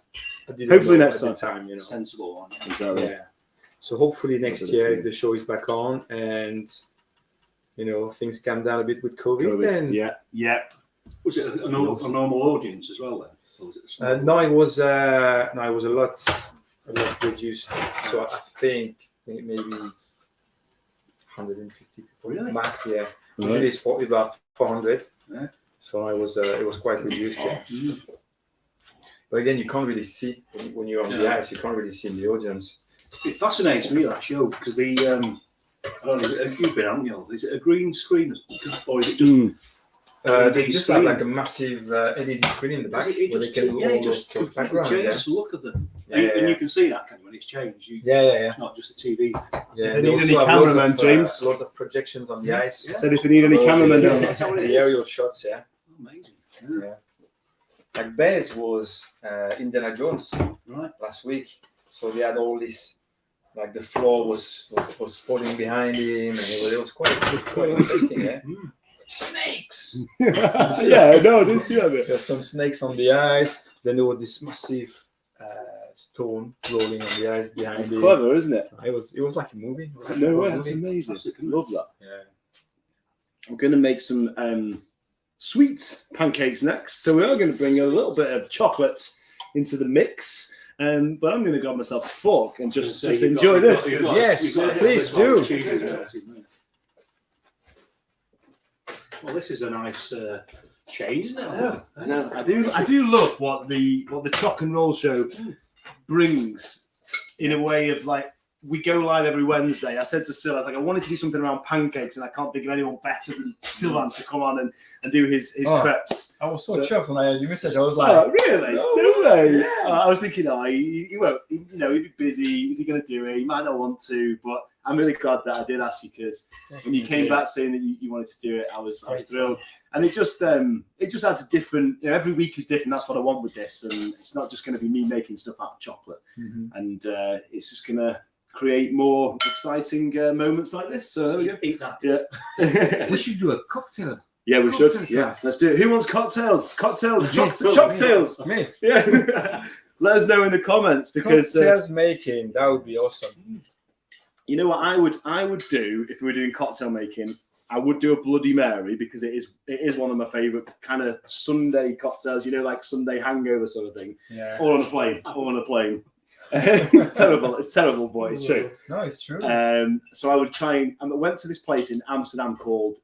I didn't hopefully know next at the time, you know. Sensible one. exactly. Yeah. So hopefully next year if the show is back on and you know things calm down a bit with COVID, then Yeah. Was it a normal audience as well then? Or was it a small- no, it was a lot reduced. So I think maybe 150 people Really? max. Yeah, Right. usually it's about 400. Yeah. So it was quite reduced. Yeah. But again, you can't really see when you're on the ice. You can't really see in the audience. It fascinates me that show because the I don't know, you've been on, you know, is it a green screen or is it just They just have like a massive LED screen in the back where they can do all those backgrounds. changes the look of them. Yeah, And you can see that when it's changed. Yeah. It's not just a TV. Yeah, They they need also any have cameraman, lots of, James? lots of projections on the ice. Yeah. Said if you need any cameramen down there. The aerial shots, yeah. Amazing. Yeah. Like Bez was Indiana Jones Right. last week, so they had all this. Like the floor was falling behind him, and it was quite interesting, yeah. Snakes. Yeah, no, I didn't see that bit. There's some snakes on the ice. Then there was this massive stone rolling on the ice behind It's him. clever, isn't it? It was like a movie. No way, that's amazing. Love that. Yeah. I'm going to make some sweet pancakes next. So we are going to bring a little bit of chocolate into the mix. But I'm going to grab myself a fork and just enjoy this. Yes, please do. Well, this is a nice change, isn't it? I know. I do love what the Choc and Roll show brings in a way of like we go live every Wednesday. I said to Syl, I was like, I wanted to do something around pancakes, and I can't think of anyone better than Sylvain to come on and do his crepes. I was so chuffed when I heard your message. I was like, Oh, really? No way. Yeah. I was thinking, he won't. He'd be busy. Is he going to do it? He might not want to, but I'm really glad that I did ask you because when you came back saying that you wanted to do it, I was thrilled. And it just adds a different. Every week is different. That's what I want with this, and it's not just going to be me making stuff out of chocolate, and it's just going to create more exciting moments like this. So there we go. Eat that. Yeah. We should do a cocktail. Yeah, we should. Cocktail Yeah, class. let's do it. Who wants cocktails? Chocktails. me. Yeah. Let us know in the comments because Cocktails making, that would be awesome. you know what I would do if we were doing cocktail making. I would do a Bloody Mary because it is one of my favourite kind of Sunday cocktails. You know, like Sunday hangover sort of thing. Yeah. Or on a plane. It's terrible. It's terrible, boy. It's true. No, it's true. So I would try and I went to this place in Amsterdam called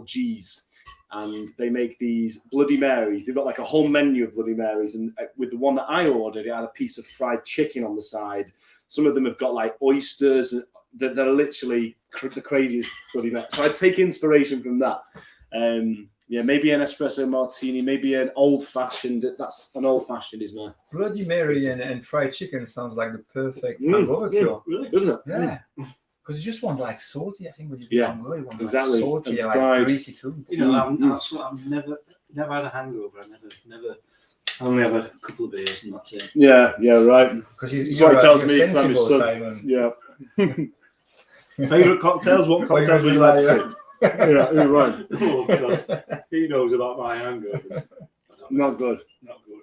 G's, and they make these Bloody Marys. They've got like a whole menu of Bloody Marys, and with the one that I ordered, it had a piece of fried chicken on the side. Some of them have got like oysters that are literally the craziest Bloody Mary. So I'd take inspiration from that. Maybe an espresso martini, maybe an old-fashioned. That's an old-fashioned, is my Bloody Mary and fried chicken sounds like the perfect hangover cure. Really, doesn't it? Yeah. Because you just want like salty. I think when you hangover, you want exactly. like salty, and like fried. greasy food. You know, I've never had a hangover. I only have a couple of beers and that's it. Yeah, right. Because That's what he tells me. you're It's like his son. Simon. Yeah. Favorite cocktails? What cocktails would you like to see? Yeah, you're right. Oh, God. He knows about my hangovers. Not good. Not good.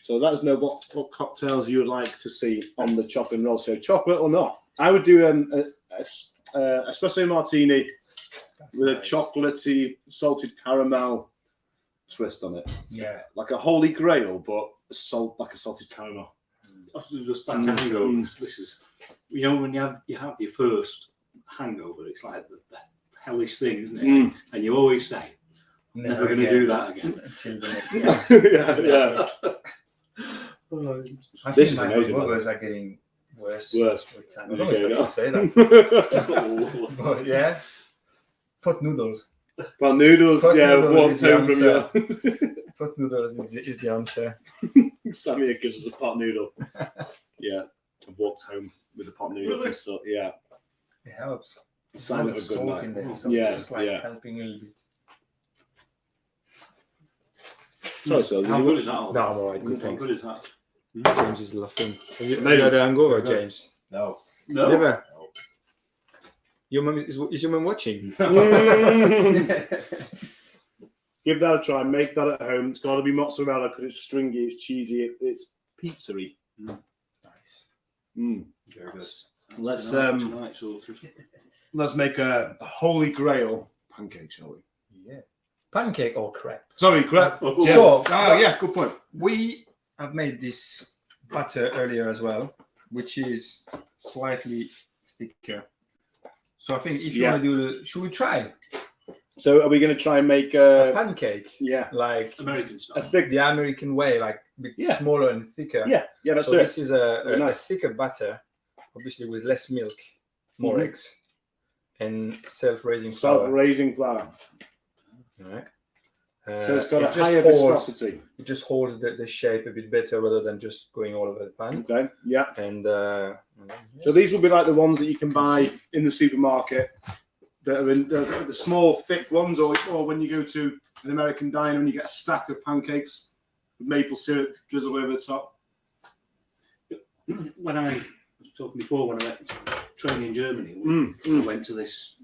So let us know what cocktails you would like to see on the chop and roll. So chocolate or not? I would do a espresso martini with a chocolatey salted caramel twist on it. Yeah. Like a holy grail, but like a salted caramel. Often just bad hangovers. This is, you know, when you have your first hangover, it's like the hellish thing, isn't it? And you always say, never going to do that again. Until the next yeah. I This think is my amazing, hangovers are getting worse. With time. I don't Okay, know if I should say that. But yeah. Pot noodles. Well, noodles, Pot noodles warm is the tone from answer. you. Pot noodles is the answer. Sammy gives us a pot noodle. Yeah, I walked home with a pot noodle. Really? So yeah, It helps. sign of a Lots good salt night. in there, so Yeah, it's just like yeah. helping a little bit. Sorry, so How good is that? Oliver? No, I'm alright. Good, How thanks. good is that? James is laughing. Have you had a hangover, James? No. Never. Your mum is your mum watching? Give that a try. Make that at home. It's got to be mozzarella because it's stringy, it's cheesy, it's pizzery. Nice. Very good. Let's Tonight, sorted. let's make a holy grail pancake, shall we? Yeah. Pancake or crepe? Sorry, crepe. Yeah. So, Good point. we have made this batter earlier as well, which is slightly thicker. So I think if you want to should we try So are we going to try and make a pancake? Yeah, Like American a style. thick. the American way, like a bit smaller and thicker. Yeah, that's So it. this is a Nice. thicker batter, obviously with less milk, more eggs, and self-raising flour. Self-raising flour. All right. So it's got it a just higher holds- viscosity. It just holds the shape a bit better rather than just going all over the pan. Okay. Yeah. And So these will be like the ones that you can buy in the supermarket. That are in the small, thick ones, or when you go to an American diner and you get a stack of pancakes with maple syrup drizzled over the top. When I was talking before, when I went training in Germany, I went to this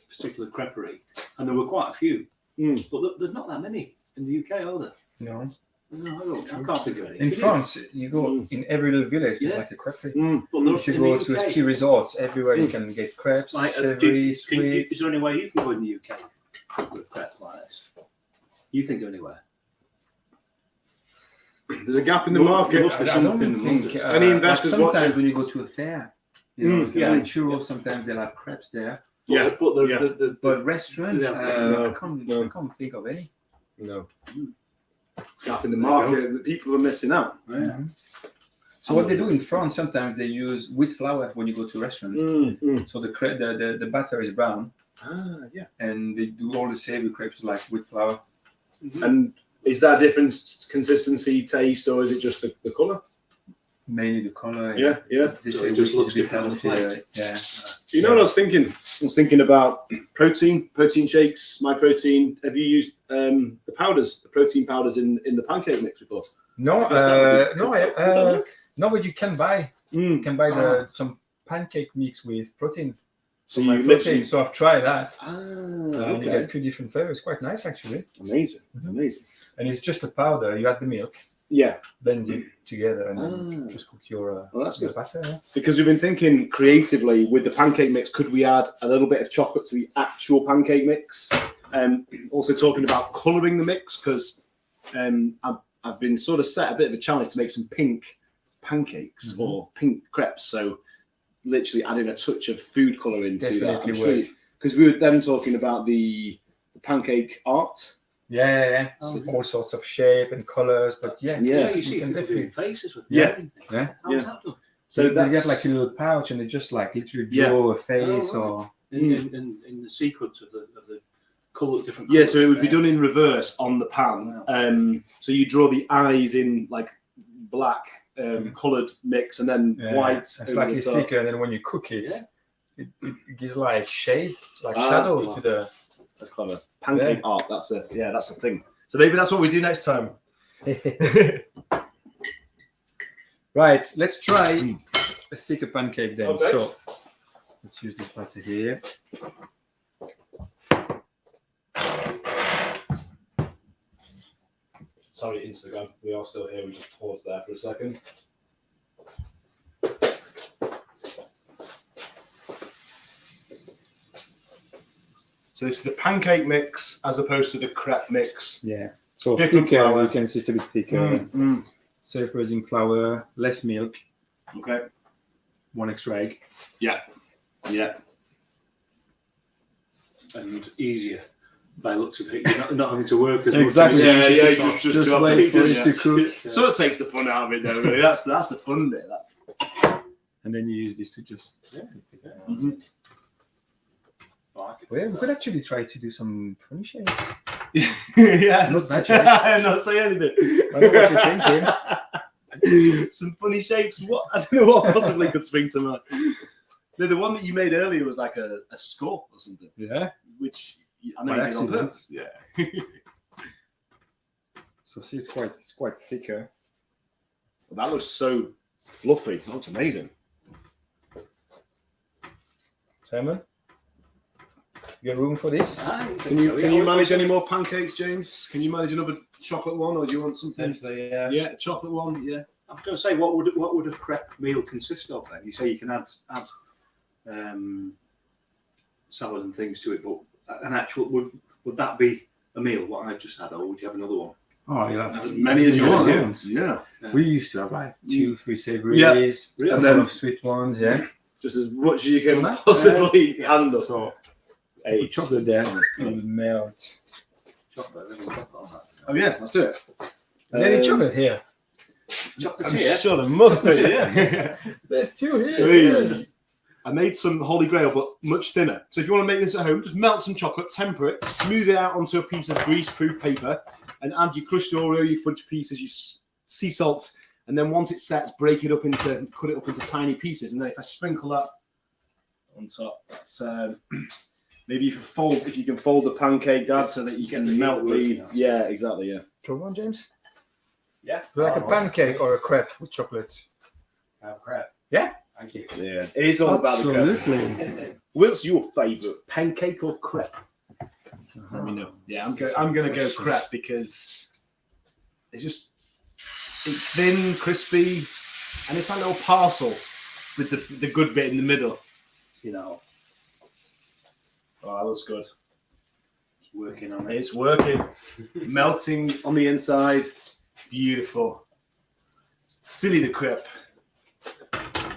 particular creperie, and there were quite a few. But there's not that many in the UK, are there? no. No, I can't think of any. In France, you go in every little village, there's Yeah. like a creperie. But there- If you in go the to UK, ski resorts, everywhere you can get crepes, like, savory, sweet. is there any way you can go in the UK with a crepe like this? You think of anywhere? There's a gap in the There market. must be I don't something in think London. Any investors like sometimes watching? when you go to a fair, you know, you can yeah. buy churros, sometimes they'll have crepes there. Yeah, But yeah. But restaurants, Yeah. I can't think of any. No. Gap in the market that people are missing out. Yeah. So what they do in France, sometimes they use wheat flour when you go to restaurants. So the batter is brown, Yeah. and they do all the savory crepes like wheat flour. And is that a different consistency, taste, or is it just the colour? Mainly the color. Yeah. This So it is just just looks a bit different on the healthier. plate. Yeah. You know what I was thinking? I was thinking about protein shakes, My Protein. Have you used the protein powders in the pancake mix before? No, no, but you can buy some pancake mix with protein. So My you protein. literally. So I've tried that. Ah, And you get a few different flavors. Quite nice, actually. Amazing. And it's just a powder. You add the milk, blend it together, and then just cook your that's your good. batter. Yeah? Because we've been thinking creatively with the pancake mix, could we add a little bit of chocolate to the actual pancake mix? Also talking about colouring the mix, because I've been sort of set a bit of a challenge to make some pink pancakes or pink crepes. So literally adding a touch of food colour into that. Because we were then talking about the pancake art. Yeah. All sorts of shape and colours, but you see can people doing faces with Yeah. How's that done? So So you that's get like a little pouch, and they just like literally draw a face or in the sequence of the colour, different. Yeah, so it would be done in reverse on the pan. So you draw the eyes in like black coloured mix, and then white. and slightly thicker. And then when you cook it, it gives like shade, like shadows to the. That's clever. Pancake art. That's a thing. So maybe that's what we do next time. Right, let's try a thicker pancake then. Okay. So let's use this batter here. Sorry, Instagram. We are still here. We just paused there for a second. So this is the pancake mix as opposed to the crepe mix. Yeah. So Different thicker, flour. you can see it's a bit thicker. Self-raising flour, less milk, Okay. 1 extra egg. Yeah. and easier by the looks of it. You're not having to work as Exactly. much. Yeah, It's yeah. easy to Just Just wait for it to cook. Sort of takes the fun out of it, though. Really. That's the fun bit. That. And then you use this to just. Mhm. Well, we could actually try to do some funny shapes. Yes. Not magic. I'm not saying anything. I know what you're thinking. Some funny shapes. What I don't know what possibly could spring to mind. The one that you made earlier was like a skull or something, Yeah. which I know By you made on accident. purpose. Yeah. So see, it's quite thicker. That looks so fluffy. That looks amazing. Simon, you got room for this? Can you manage any more pancakes, James? Can you manage another chocolate one, or do you want something? Potentially, yeah. Yeah, chocolate one. Yeah. I was going to say, what would a crepe meal consist of then? You say you can add salad and things to it, but an actual would that be a meal? What I've just had, or would you have another one? Oh, you have As many as you want. Yeah. We used to have like 2-3 savouries, Yeah. a couple of sweet ones, yeah. Just as much as you can possibly handle. So Hey, chocolate there, it will melt. Chocolate, there's chocolate on that. Oh yeah, let's do it. Is there any chocolate here? Chocolate's I'm here. sure there must be. Yeah. There's 2 here. Please. I made some Holy Grail, but much thinner. So if you want to make this at home, just melt some chocolate, temper it, smooth it out onto a piece of grease-proof paper, and add your crushed Oreo, your fudge pieces, your sea salts, and then once it sets, cut it up into tiny pieces. And then if I sprinkle that on top, that's maybe if you can fold the pancake, Dad, so that you can melt the. Yeah, exactly. Yeah. Try one, James. Yeah. Do you like a pancake or a crepe with chocolate? Crepe. Yeah. Thank you. Yeah. It is all about the crepe. Absolutely. What's your favourite, pancake or crepe? Let me know. Yeah, I'm gonna go crepe because it's thin, crispy, and it's that little parcel with the good bit in the middle. You know. Oh, that looks good. Working on it. It's working. Melting on the inside. Beautiful. Silly the crepe.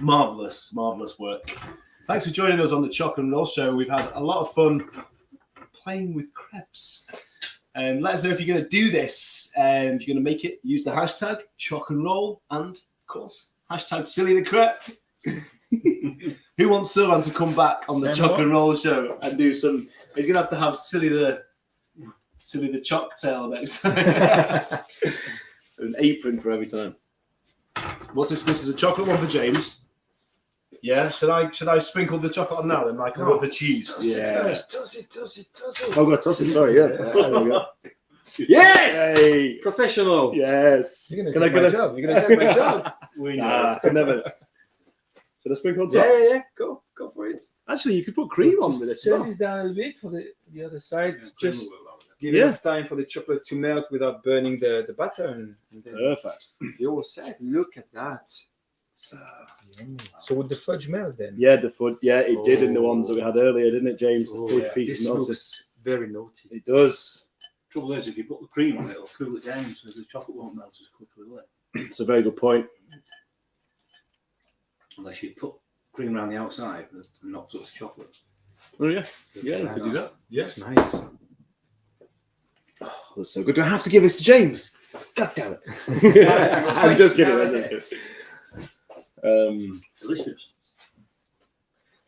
Marvellous work. Thanks for joining us on the Choc and Roll Show. We've had a lot of fun playing with crepes. Let us know if you're going to do this. If you're going to make it, use the hashtag Choc and Roll, and of course, hashtag Silly the Crepe. Who wants Sylvain to come back on the Choc and Roll Show and do some? He's going to have Silly the Choc tail next time. An apron for every time. What's this? This is a chocolate one for James. Yeah, should I sprinkle the chocolate on now then, like with the cheese? Yeah. Toss it. Oh, I've got to toss it. Sorry, yeah. There we go. Yes! Hey. Professional. Yes. You're gonna take my job. You're gonna take my job. We know. Could never. Should I sprinkle on top? Yeah. Go for it. Actually, you could put cream on with this. Turn Well. this down a little bit for the other side. Just give enough time for the chocolate to melt without burning the butter, and then Perfect. you're all set. Look at that. So would the fudge melt then? Yeah, the fudge. Yeah, it did in the ones that we had earlier, didn't it, James? The fudge piece This melted. looks very naughty. It does. Trouble is, if you put the cream on it, it'll cool it down, so the chocolate won't melt as quickly, will it? It's a very good point. Unless you put cream around the outside and not touch the chocolate. Oh yeah, yeah, you could do that. Yeah, nice. Oh, that's so good. Do I have to give this to James? God damn it! I'm just kidding. Delicious.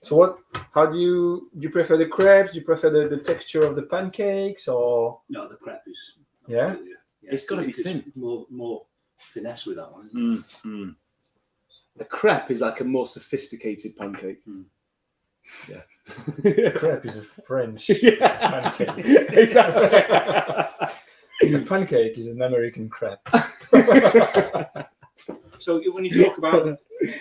So how do you prefer the crepes? Do you prefer the texture of the pancakes, or? No, the crepe is. Yeah? It's gotta be thin. More finesse with that one, isn't it? The crepe is like a more sophisticated pancake. Yeah. Crepe is a French pancake. Exactly. The pancake is an American crepe. So when you talk about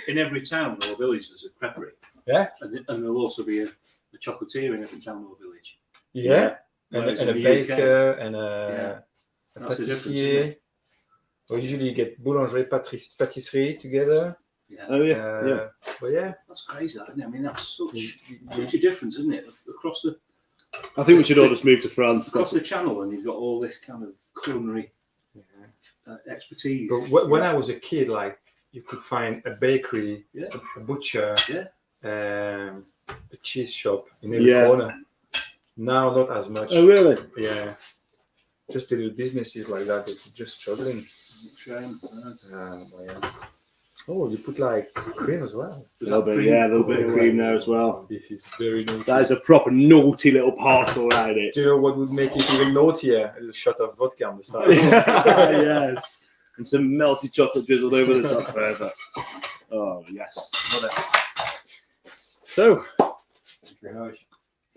in every town or village there's a creperie. Yeah. And there'll also be a chocolatier in every town or village. Yeah. And Whereas a in the baker UK, and a that's the difference, isn't pâtissier. it? Well, usually you get boulangerie, pâtisserie together. Yeah. Oh yeah. But yeah. That's crazy, isn't it? I mean, that's such a difference, isn't it? Across the I think we should all just move to France. across the channel, and you've got all this kind of culinary expertise. But when I was a kid, like you could find a bakery, a butcher, a cheese shop in every corner. Now, not as much. Oh really? Yeah. Just little businesses like that, they're just struggling. Shame. Oh, you put like cream as well. A little bit of cream there as well. This is very naughty. That is a proper naughty little parcel around it. Do you know what would make it even naughtier? A little shot of vodka on the side. Yes. And some melted chocolate drizzled over the top. Perfect. Oh, yes. Love it. So,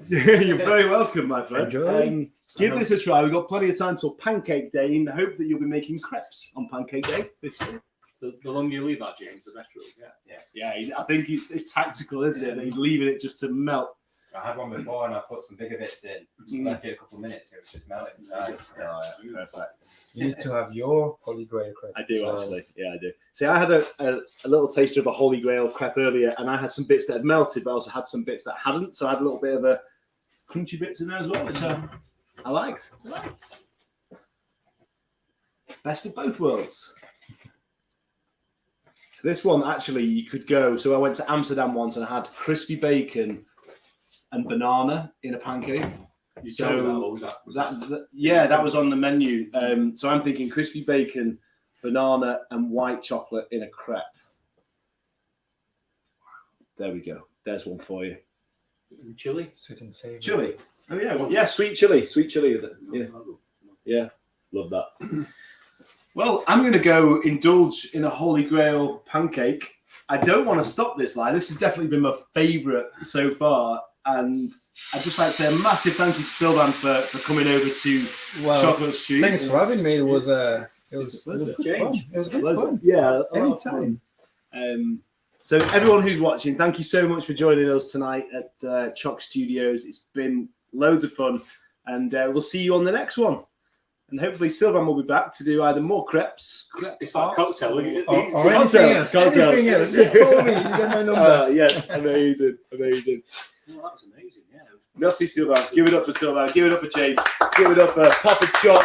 you're very welcome, my friend. Enjoy. Give this a try. We've got plenty of time till Pancake Day in the hope that you'll be making crepes on Pancake Day this year. The longer you leave that, James, the better it'll get. Yeah. I think it's tactical, isn't it? That he's leaving it just to melt. I had one before and I put some bigger bits in. Left it a couple of minutes, it was just melting inside. Perfect. You need to have your Holy Grail crepe. I do actually. Yeah, I do. See, I had a little taster of a Holy Grail crepe earlier, and I had some bits that had melted, but I also had some bits that hadn't. So I had a little bit of a crunchy bits in there as well, which I liked. Best of both worlds. So this one actually you could go. So I went to Amsterdam once and I had crispy bacon and banana in a pancake. You chose that, or was that was on the menu. So I'm thinking crispy bacon, banana, and white chocolate in a crepe. There we go. There's one for you. Chili? Sweet and savory. Chili. Oh yeah, sweet chili. Sweet chili is it? Yeah, love that. Well, I'm going to go indulge in a Holy Grail pancake. I don't want to stop this line. This has definitely been my favourite so far. And I'd just like to say a massive thank you to Sylvain for coming over to Chocolate Street. Thanks for having me. It was good fun. It was good fun. Yeah, anytime. So everyone who's watching, thank you so much for joining us tonight at Choc Studios. It's been loads of fun, and we'll see you on the next one. And hopefully Sylvain will be back to do either more crepes. It's like cocktail. Or anything else. Just call me. You get my number. Yes, amazing. Well, that was amazing, yeah. Merci Sylvain. Give it up for Sylvain. Give it up for James. Give it up for Papa Choc.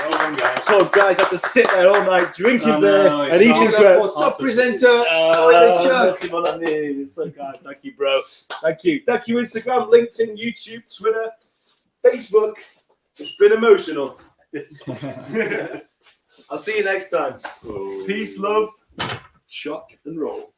Oh, guys, had to sit there all night drinking beer and eating crepes. Top presenter. Merci, mon ami. So kind. Thank you, bro. Thank you. Thank you, Instagram, LinkedIn, YouTube, Twitter, Facebook. It's been emotional. I'll see you next time. Peace, love, choc and roll.